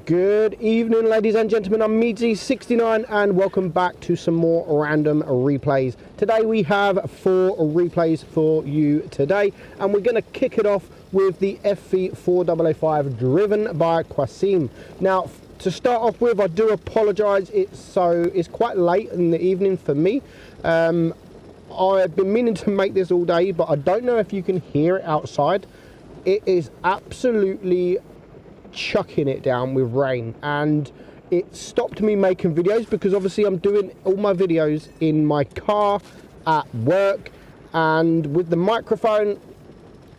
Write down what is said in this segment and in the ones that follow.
Good evening, ladies and gentlemen. I'm Meadsy69 and welcome back to some more random replays. Today we have 4 replays for you today, and we're going to kick it off with the FV4005 driven by Qasim. Now, to start off with, I do apologise. It's quite late in the evening for me. I've been meaning to make this all day, but I don't know if you can hear it outside. It is absolutely chucking it down with rain, and it stopped me making videos because obviously I'm doing all my videos in my car at work, and with the microphone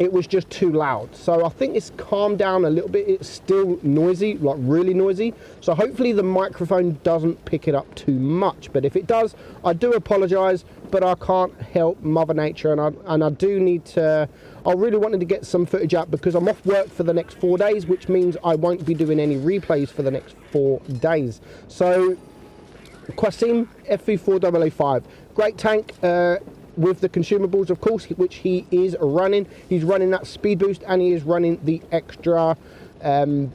it was just too loud. So I think it's calmed down a little bit. It's still noisy, like really noisy, so hopefully the microphone doesn't pick it up too much, but if it does, I do apologize, but I can't help Mother Nature, and I do need to. I really wanted to get some footage up because I'm off work for the next 4 days, which means I won't be doing any replays for the next 4 days. So Qasim FV4005, great tank with the consumables, of course, which he is running. He's running that speed boost, and he is running the extra in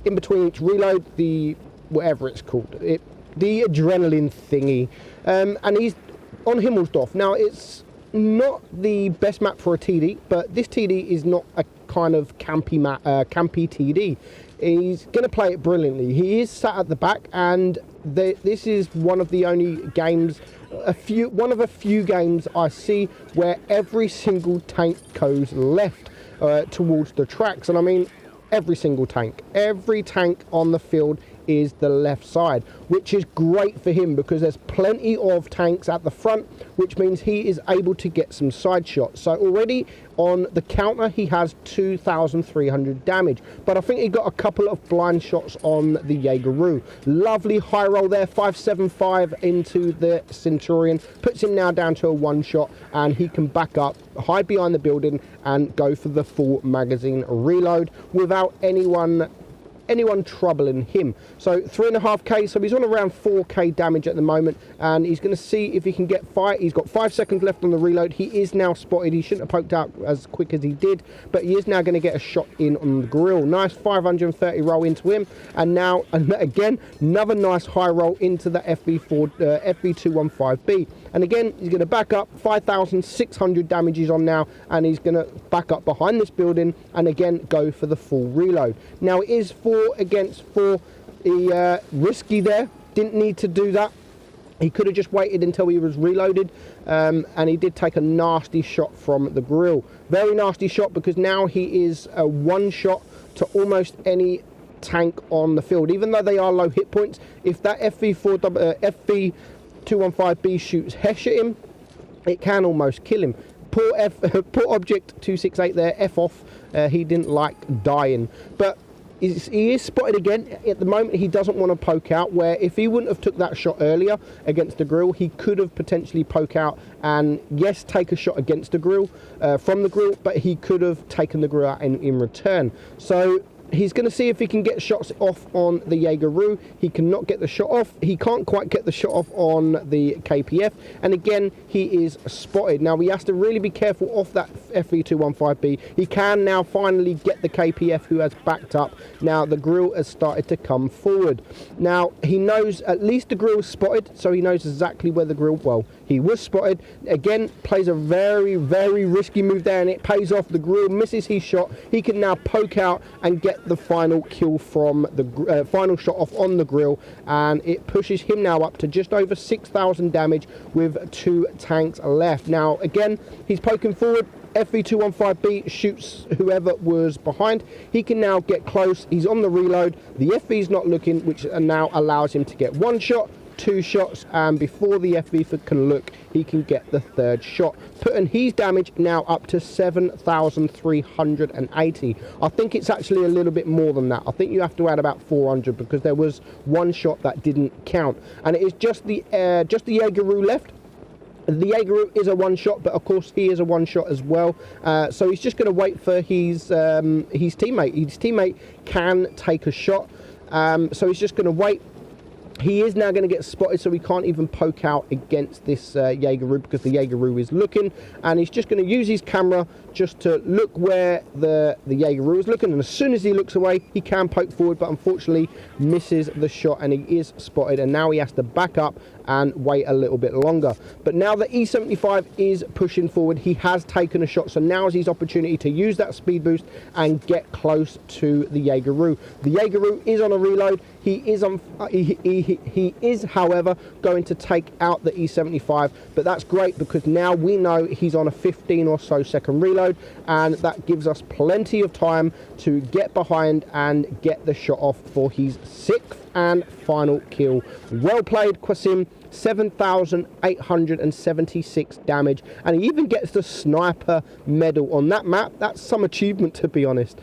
between each reload, the whatever it's called, the adrenaline thingy, and he's on Himmelsdorf. Now, it's not the best map for a TD, but this TD is not a kind of campy TD. He's going to play it brilliantly. He is sat at the back, and this is one of the only games, one of a few games I see where every single tank goes left towards the tracks, and I mean every single tank. Every tank on the field is the left side, which is great for him because there's plenty of tanks at the front, which means he is able to get some side shots. So already on the counter he has 2,300 damage, but I think he got a couple of blind shots on the Jaeger. Lovely high roll there, 575 into the Centurion, puts him now down to a 1 shot, and he can back up, hide behind the building and go for the full magazine reload without anyone troubling him. So 3.5k, so he's on around 4k damage at the moment, and he's going to see if he can get fire. He's got 5 seconds left on the reload. He is now spotted. He shouldn't have poked out as quick as he did, but he is now going to get a shot in on the grill. Nice 530 roll into him, and now again another nice high roll into the FV215B, and again he's going to back up. 5,600 damage is on now, and he's going to back up behind this building and again go for the full reload. Now it is 4 against 4. Risky there, didn't need to do that. He could have just waited until he was reloaded, and he did take a nasty shot from the grill. Very nasty shot, because now he is a 1 shot to almost any tank on the field, even though they are low hit points. If that FV215B shoots Hesh at him, it can almost kill him. Poor Object 268 there, F off. He didn't like dying, but he is spotted again. At the moment he doesn't want to poke out, where if he wouldn't have took that shot earlier against the grill, he could have potentially poke out and yes, take a shot against the grill from the grill, but he could have taken the grill out in return. So he's going to see if he can get shots off on the Jaeger. He cannot get the shot off. He can't quite get the shot off on the KPF, and again he is spotted. Now he has to really be careful off that FV215B. He can now finally get the KPF, who has backed up. Now the grill has started to come forward. Now he knows at least the grill is spotted, so he knows exactly where the grill, well, he was spotted. Again, plays a very, very risky move there, and it pays off. The grill misses his shot. He can now poke out and get the final kill from the final shot off on the grill, and it pushes him now up to just over 6,000 damage with 2 tanks left. Now again, he's poking forward. FV215B shoots whoever was behind. He can now get close. He's on the reload. The FV's not looking, which now allows him to get 1 shot, 2 shots, and before the FV can look, he can get the 3rd shot, putting his damage now up to 7,380. I think it's actually a little bit more than that. I think you have to add about 400, because there was 1 shot that didn't count, and it is just the Jaeger left. The Jaeger is a 1 shot, but of course he is a 1 shot as well. So he's just going to wait for his teammate. His teammate can take a shot, so he's just going to wait. He is now going to get spotted, so he can't even poke out against this Jaegeru, because the Jaegeru is looking, and he's just going to use his camera just to look where the Jaegeru is looking, and as soon as he looks away, he can poke forward, but unfortunately misses the shot, and he is spotted, and now he has to back up and wait a little bit longer. But now the E75 is pushing forward, he has taken a shot, so now is his opportunity to use that speed boost and get close to the Jaegeru. The Jaegeru is on a reload. He is, however, going to take out the E75, but that's great because now we know he's on a 15 or so second reload, and that gives us plenty of time to get behind and get the shot off for his 6th and final kill. Well played, Qasim. 7,876 damage, and he even gets the sniper medal on that map. That's some achievement, to be honest.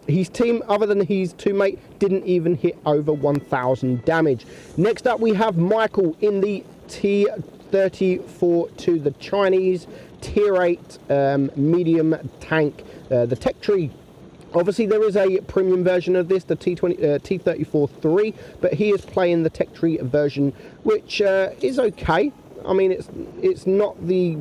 His team, other than his teammate, didn't even hit over 1,000 damage. Next up, we have Michael in the T-34 to the Chinese Tier 8 medium tank, the Tech Tree. Obviously, there is a premium version of this, the T-34-3, but he is playing the Tech Tree version, which is okay. I mean, it's not the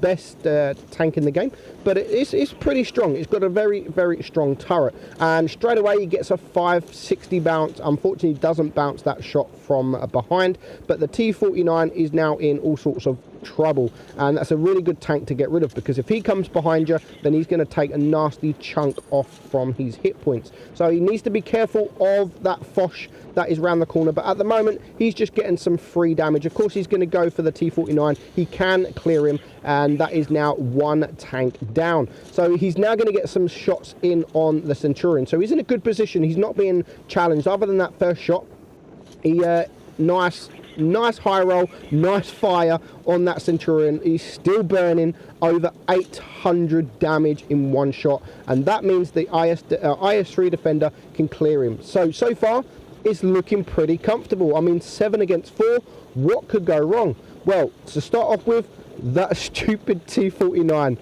best tank in the game, but it's pretty strong. It's got a very, very strong turret, and straight away he gets a 560 bounce. Unfortunately, doesn't bounce that shot from behind, but the T-49 is now in all sorts of trouble, and that's a really good tank to get rid of, because if he comes behind you, then he's going to take a nasty chunk off from his hit points. So he needs to be careful of that Foch that is round the corner, but at the moment he's just getting some free damage. Of course, he's going to go for the T-49. He can clear him, and that is now one tank down. So he's now going to get some shots in on the Centurion, so he's in a good position. He's not being challenged other than that first shot. He nice high roll, nice fire on that Centurion. He's still burning over 800 damage in one shot, and that means the IS-3 defender can clear him. So far it's looking pretty comfortable. I mean, 7 against 4, what could go wrong? Well, to start off with, that stupid T-49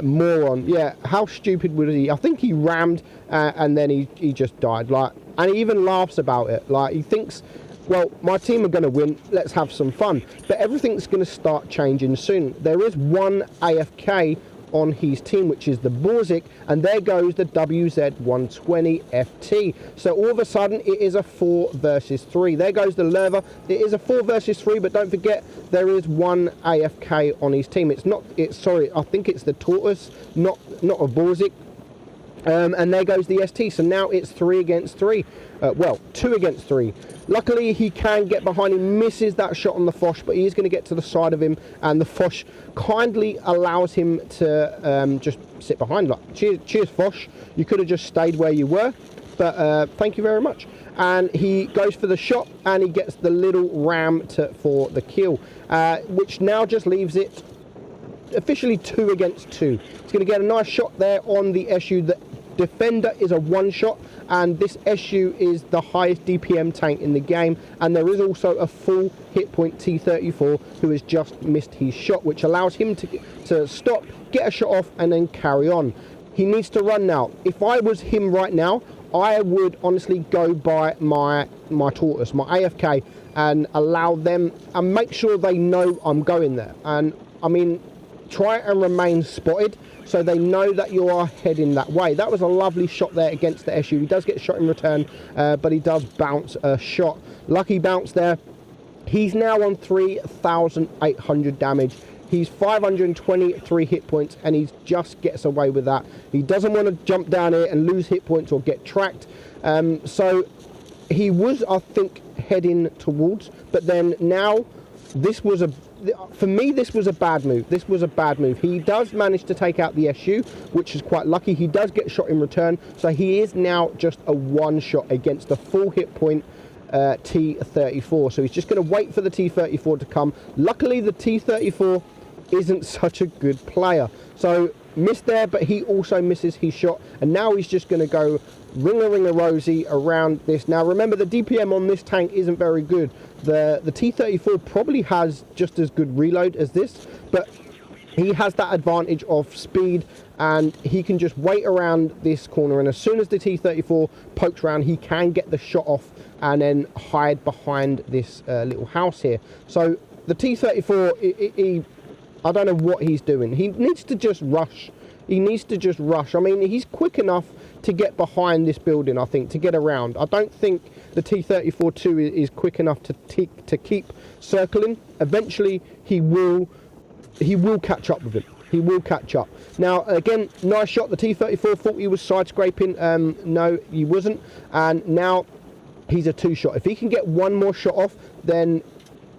moron. Yeah, how stupid was he? I think he rammed and then he just died, like, and he even laughs about it. Like, he thinks, well, my team are going to win, let's have some fun. But everything's going to start changing soon. There is one AFK on his team, which is the Borzik, and there goes the WZ-120 FT. So all of a sudden it is a 4 versus 3. There goes the Lerva. It is a 4 versus 3, but don't forget there is one AFK on his team. Sorry, I think it's the Tortoise, not a Borzik. And there goes the ST. So now it's 3 against 3. Well, 2 against 3. Luckily, he can get behind him, misses that shot on the Foch, but he is going to get to the side of him, and the Foch kindly allows him to just sit behind. Like, cheers, Foch. You could have just stayed where you were, but thank you very much. And he goes for the shot, and he gets the little ram for the kill, which now just leaves it officially 2 against 2. He's going to get a nice shot there on the SU. The defender is a 1-shot, and this SU is the highest DPM tank in the game, and there is also a full hit point T-34 who has just missed his shot, which allows him to stop, get a shot off, and then carry on. He needs to run now. If I was him right now, I would honestly go by my Tortoise, my AFK, and allow them, and make sure they know I'm going there. And I mean, try and remain spotted so they know that you are heading that way. That was a lovely shot there against the SU. He does get shot in return, but he does bounce a shot. Lucky bounce there. He's now on 3,800 damage. He's 523 hit points, and he just gets away with that. He doesn't want to jump down here and lose hit points or get tracked. So he was, I think, heading towards, but then now this was for me, this was a bad move. This was a bad move. He does manage to take out the SU, which is quite lucky. He does get shot in return, so he is now just a 1-shot against a full hit point T-34. So he's just going to wait for the T-34 to come. Luckily, the T-34 isn't such a good player. So missed there, but he also misses his shot, and now he's just going to go ring-a-ring-a-rosy around this. Now remember, the DPM on this tank isn't very good. The T-34 probably has just as good reload as this, but he has that advantage of speed, and he can just wait around this corner, and as soon as the T-34 pokes around, he can get the shot off and then hide behind this little house here. So the T-34, I don't know what he's doing. He needs to just rush. He needs to just rush. I mean, he's quick enough to get behind this building, I think, to get around. I don't think the T-34-2 is quick enough to keep circling. Eventually, he will catch up with him. He will catch up. Now, again, nice shot. The T-34 thought he was side scraping. No, he wasn't. And now he's a two-shot. If he can get one more shot off, then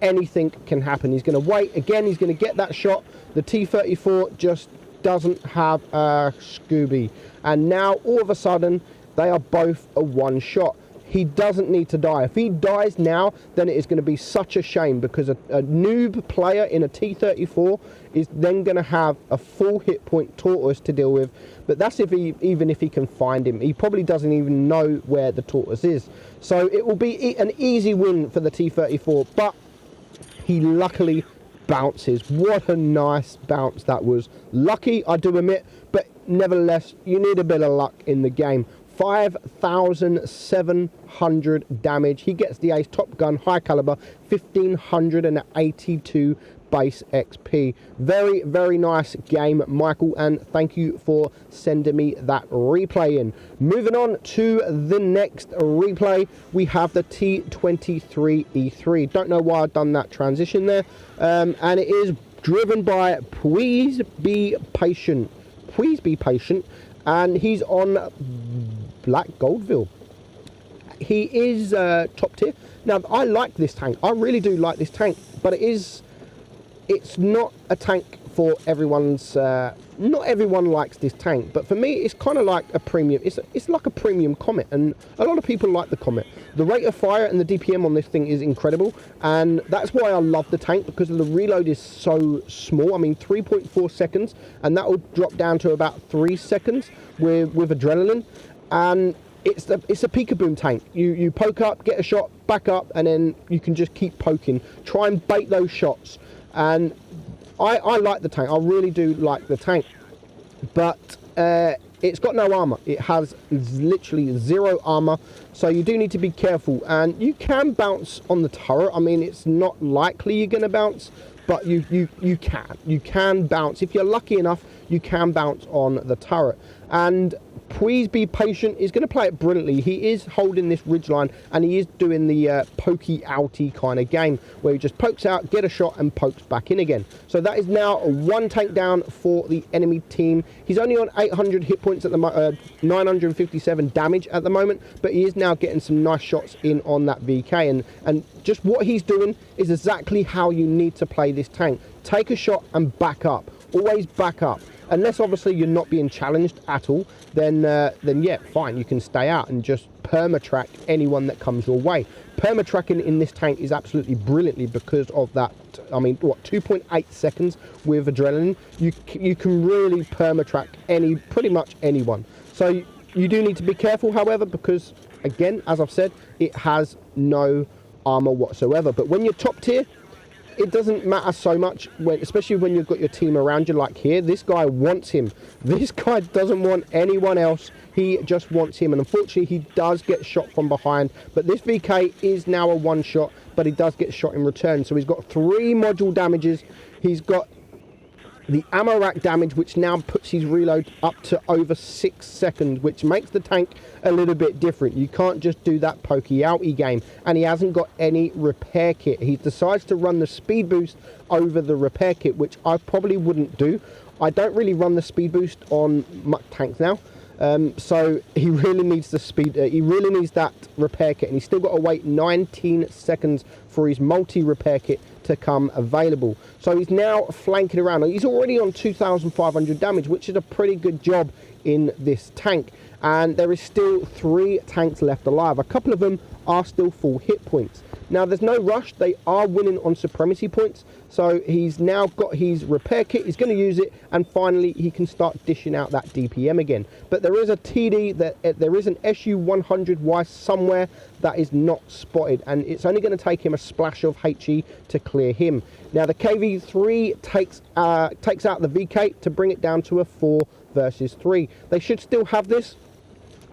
anything can happen. He's going to wait. Again, he's going to get that shot. The T-34 just doesn't have a Scooby. And now, all of a sudden, they are both a one-shot. He doesn't need to die. If he dies now, then it is going to be such a shame, because a noob player in a T-34 is then going to have a full hit point tortoise to deal with. But that's even if he can find him. He probably doesn't even know where the tortoise is. So it will be an easy win for the T-34, but he luckily bounces. What a nice bounce that was. Lucky, I do admit, but nevertheless, you need a bit of luck in the game. 5,700 damage. He gets the ace, top gun, high caliber, 1,582 base XP. Very, very nice game, Michael, and thank you for sending me that replay in. Moving on to the next replay, we have the T23E3. Don't know why I've done that transition there, and it is driven by Please Be Patient. Please Be Patient, and he's on Black Goldville. He is top tier. Now, I like this tank. I really do like this tank, but it's not a tank for everyone's. Not everyone likes this tank, but for me, it's kind of like a premium. It's like a premium Comet, and a lot of people like the Comet. The rate of fire and the DPM on this thing is incredible, and that's why I love the tank, because the reload is so small. I mean, 3.4 seconds, and that will drop down to about 3 seconds with adrenaline. And it's a peekaboo tank. You poke up, get a shot, back up, and then you can just keep poking. Try and bait those shots. And I like the tank. I really do like the tank. But it's got no armor. It has literally 0 armor. So you do need to be careful. And you can bounce on the turret. I mean, it's not likely you're going to bounce, but you can. You can bounce. If you're lucky enough, you can bounce on the turret. And Please Be Patient is going to play it brilliantly. He is holding this ridgeline, and he is doing the pokey outy kind of game, where he just pokes out, get a shot, and pokes back in again. So that is now 1 tank down for the enemy team. He's only on 800 hit points at the 957 damage at the moment, but he is now getting some nice shots in on that VK, and just what he's doing is exactly how you need to play this tank. Take a shot and back up. Always back up. Unless obviously you're not being challenged at all, then yeah, fine, you can stay out and just perma-track anyone that comes your way. Perma-tracking in this tank is absolutely brilliantly because of that. I mean, what, 2.8 seconds with adrenaline? You can really perma-track pretty much anyone. So you do need to be careful, however, because again, as I've said, it has no armor whatsoever. But when you're top tier, it doesn't matter so much, especially when you've got your team around you like here. This guy wants him. This guy doesn't want anyone else. He just wants him. And unfortunately, he does get shot from behind. But this VK is now a one-shot, but he does get shot in return. So he's got 3 module damages. He's got the ammo rack damage, which now puts his reload up to over 6 seconds, which makes the tank a little bit different. You can't just do that pokey outy game. And he hasn't got any repair kit. He decides to run the speed boost over the repair kit, which I probably wouldn't do. I don't really run the speed boost on much tanks now. So he really needs the speed. He really needs that repair kit, and he's still got to wait 19 seconds for his multi-repair kit to come available. So he's now flanking around. He's already on 2,500 damage, which is a pretty good job in this tank. and there is still 3 tanks left alive. A couple of them are still full hit points. Now, there's no rush. They are winning on supremacy points. So he's now got his repair kit. He's going to use it. And finally, he can start dishing out that DPM again. But there is a TD, there is an SU-100Y somewhere that is not spotted. And it's only going to take him a splash of HE to clear him. Now, the KV-3 takes out the VK to bring it down to a 4 versus 3. They should still have this.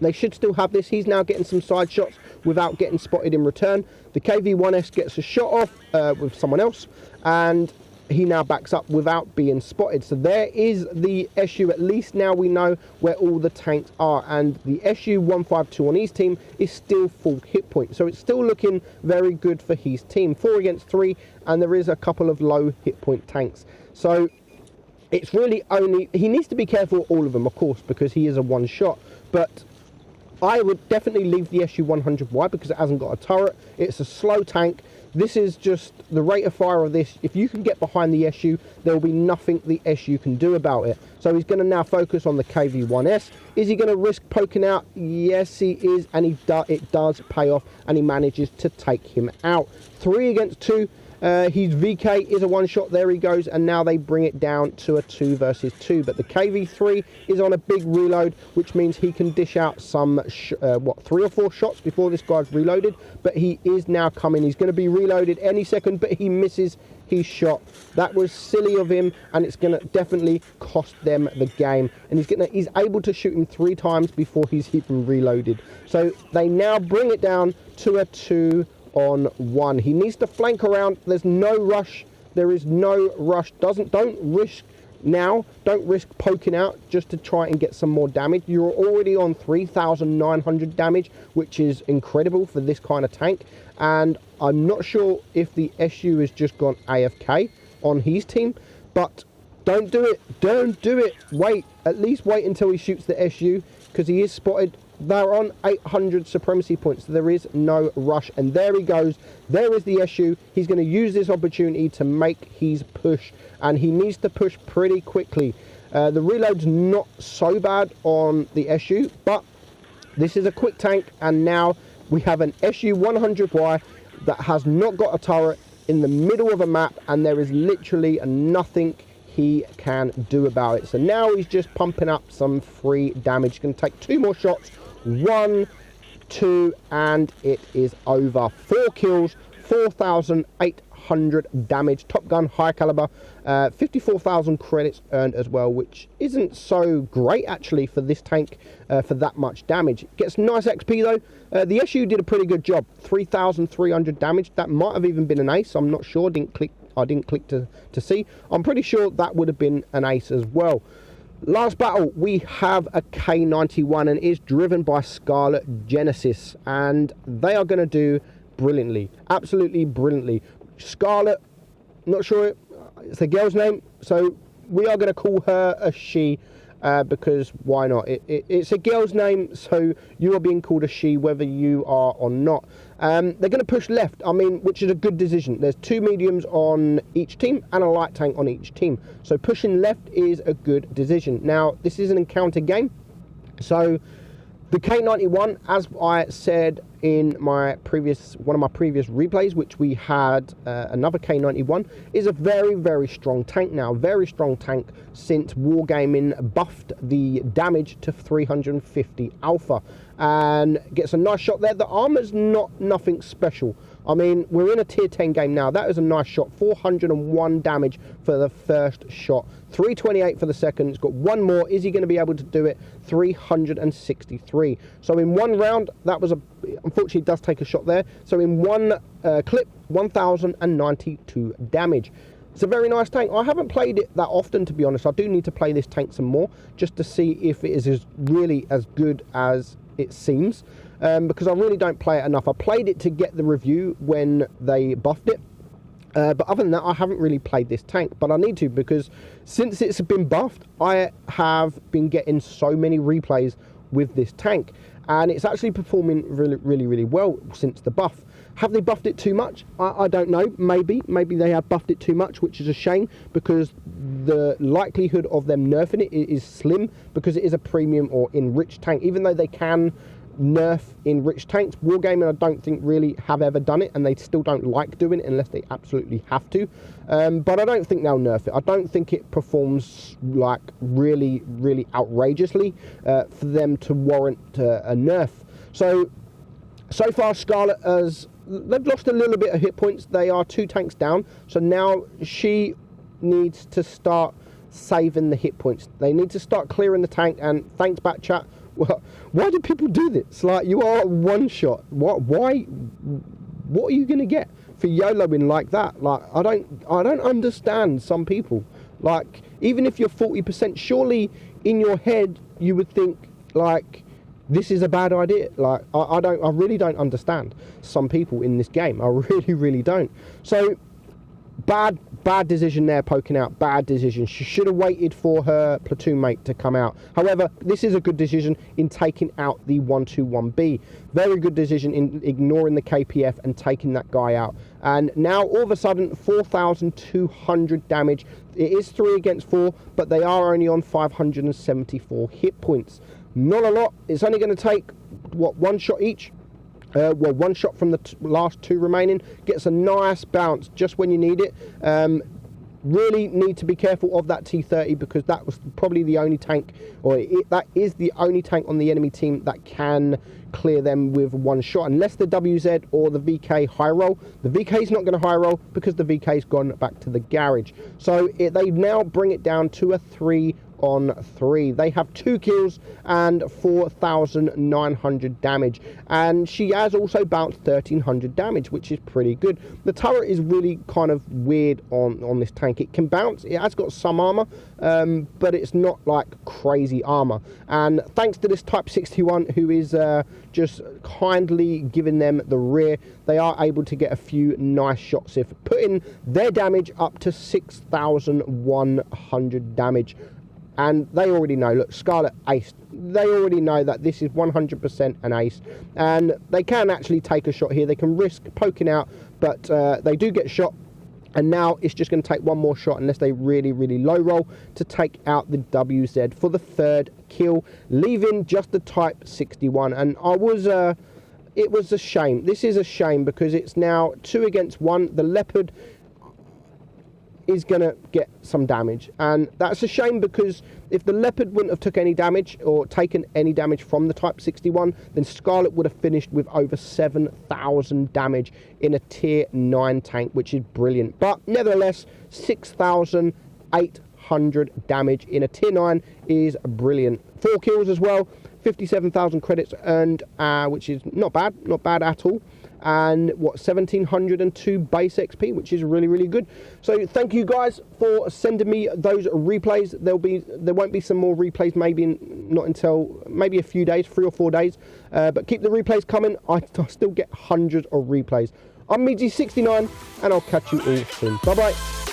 He's now getting some side shots without getting spotted in return. The KV-1S gets a shot off with someone else, and he now backs up without being spotted. So there is the SU. At least now we know where all the tanks are, and the SU-152 on his team is still full hit point. So it's still looking very good for his team. 4 against 3, and there is a couple of low hit point tanks. So it's really only, he needs to be careful with all of them, of course, because he is a one shot, but I would definitely leave the SU-100Y because it hasn't got a turret. It's a slow tank. This is just the rate of fire of this. If you can get behind the SU, there will be nothing the SU can do about it. So he's going to now focus on the KV-1S. Is he going to risk poking out? Yes, he is, and it does pay off, and he manages to take him out. 3 against 2. His VK is a one shot. There he goes, and now they bring it down to a 2 versus 2. But the KV-3 is on a big reload, which means he can dish out some 3 or 4 shots before this guy's reloaded. But he is now coming. He's going to be reloaded any second, but he misses his shot. That was silly of him, and it's going to definitely cost them the game. And he's able to shoot him 3 times before he's even reloaded. So they now bring it down to a 2-on-1. He needs to flank around. There's no rush. There is no rush. Don't risk now. Don't risk poking out just to try and get some more damage. You're already on 3,900 damage, which is incredible for this kind of tank. And I'm not sure if the SU has just gone AFK on his team, but don't do it. Don't do it. Wait. At least wait until he shoots the SU, because he is spotted. They're on 800 supremacy points, so there is no rush. And there he goes. There is the SU. He's going to use this opportunity to make his push, and he needs to push pretty quickly. The reload's not so bad on the SU, but this is a quick tank, and now we have an SU-100Y that has not got a turret in the middle of a map, and there is literally nothing he can do about it. So now he's just pumping up some free damage. Going to take 2 more shots. 1, 2, and it is over. 4 kills, 4,800 damage. Top gun, high caliber, 54,000 credits earned as well, which isn't so great actually for this tank for that much damage. Gets nice XP though. The SU did a pretty good job. 3,300 damage. That might have even been an ace. I'm not sure. I didn't click to see. I'm pretty sure that would have been an ace as well. Last battle, we have a K91, and is driven by Scarlet Genesis, and they are going to do brilliantly, absolutely brilliantly. Scarlet, not sure it's a girl's name, so we are going to call her a she, because why not? It's a girl's name, so you are being called a she whether you are or not. They're going to push left, which is a good decision. There's 2 mediums on each team and a light tank on each team. So pushing left is a good decision. Now, this is an encounter game. So the K91, as I said in one of my previous replays, which we had another K91, is a very, very strong tank now. Very strong tank since Wargaming buffed the damage to 350 alpha. And gets a nice shot there. The armor's nothing special. We're in a tier 10 game now. That is a nice shot. 401 damage for the first shot. 328 for the second. It's got 1 more. Is he going to be able to do it? 363. So in 1 round, that was unfortunately it does take a shot there. So in 1 clip, 1,092 damage. It's a very nice tank. I haven't played it that often, to be honest. I do need to play this tank some more just to see if it is really as good as it seems, because I really don't play it enough. I played it to get the review when they buffed it, but other than that, I haven't really played this tank, but I need to, because since it's been buffed, I have been getting so many replays with this tank. and it's actually performing really well since the buff. Have they buffed it too much? I don't know. Maybe they have buffed it too much, which is a shame, because the likelihood of them nerfing it is slim, because it is a premium or enriched tank. Even though they can nerf enriched tanks, Wargaming I don't think really have ever done it, and they still don't like doing it unless they absolutely have to. But I don't think they'll nerf it. I don't think it performs like really outrageously for them to warrant a nerf. So far Scarlet they've lost a little bit of hit points. They are 2 tanks down, so now she needs to start saving the hit points. They need to start clearing the tank, and thanks back chat. Well, why do people do this? Like, you are one shot. What are you gonna get for YOLOing like that? Like, I don't understand some people. Like, even if you're 40%, surely in your head you would think like, this is a bad idea. Like, I really don't understand some people in this game. I really don't. So bad decision there, poking out. Bad decision. She should have waited for her platoon mate to come out. However, this is a good decision in taking out the 121B. Very good decision in ignoring the KPF and taking that guy out. And now all of a sudden 4,200 damage. It is 3 against 4, but they are only on 574 hit points. Not a lot. It's only going to take, what, 1 shot each? Well, 1 shot from the last 2 remaining. Gets a nice bounce just when you need it. Really need to be careful of that T30, because that was probably the only tank, or that is the only tank on the enemy team that can clear them with 1 shot, unless the WZ or the VK high roll. The VK is not going to high roll because the VK's gone back to the garage. So they now bring it down to a 3-on-3. They have 2 kills and 4,900 damage, and she has also bounced 1,300 damage, which is pretty good. The turret is really kind of weird on this tank. It can bounce, it has got some armor, but it's not like crazy armor. And thanks to this Type 61, who is just kindly giving them the rear, they are able to get a few nice shots, if putting their damage up to 6,100 damage. And they already know, look, Scarlet aced. They already know that this is 100% an ace, and they can actually take a shot here. They can risk poking out, but they do get shot. And now it's just going to take 1 more shot, unless they really low roll, to take out the WZ for the 3rd kill, leaving just the Type 61. And it was a shame. This is a shame, because it's now 2 against 1. The Leopard is going to get some damage, and that's a shame, because if the Leopard wouldn't have took any damage or taken any damage from the Type 61, then Scarlet would have finished with over 7,000 damage in a tier 9 tank, which is brilliant. But nevertheless, 6,800 damage in a tier 9 is brilliant. 4 kills as well, 57,000 credits earned, which is not bad at all. And what, 1,702 base XP, which is really good. So thank you guys for sending me those replays. There won't be some more replays, not until maybe a few days, 3 or 4 days. But keep the replays coming. I still get hundreds of replays. I'm Meadsy69, and I'll catch you all soon. Bye bye.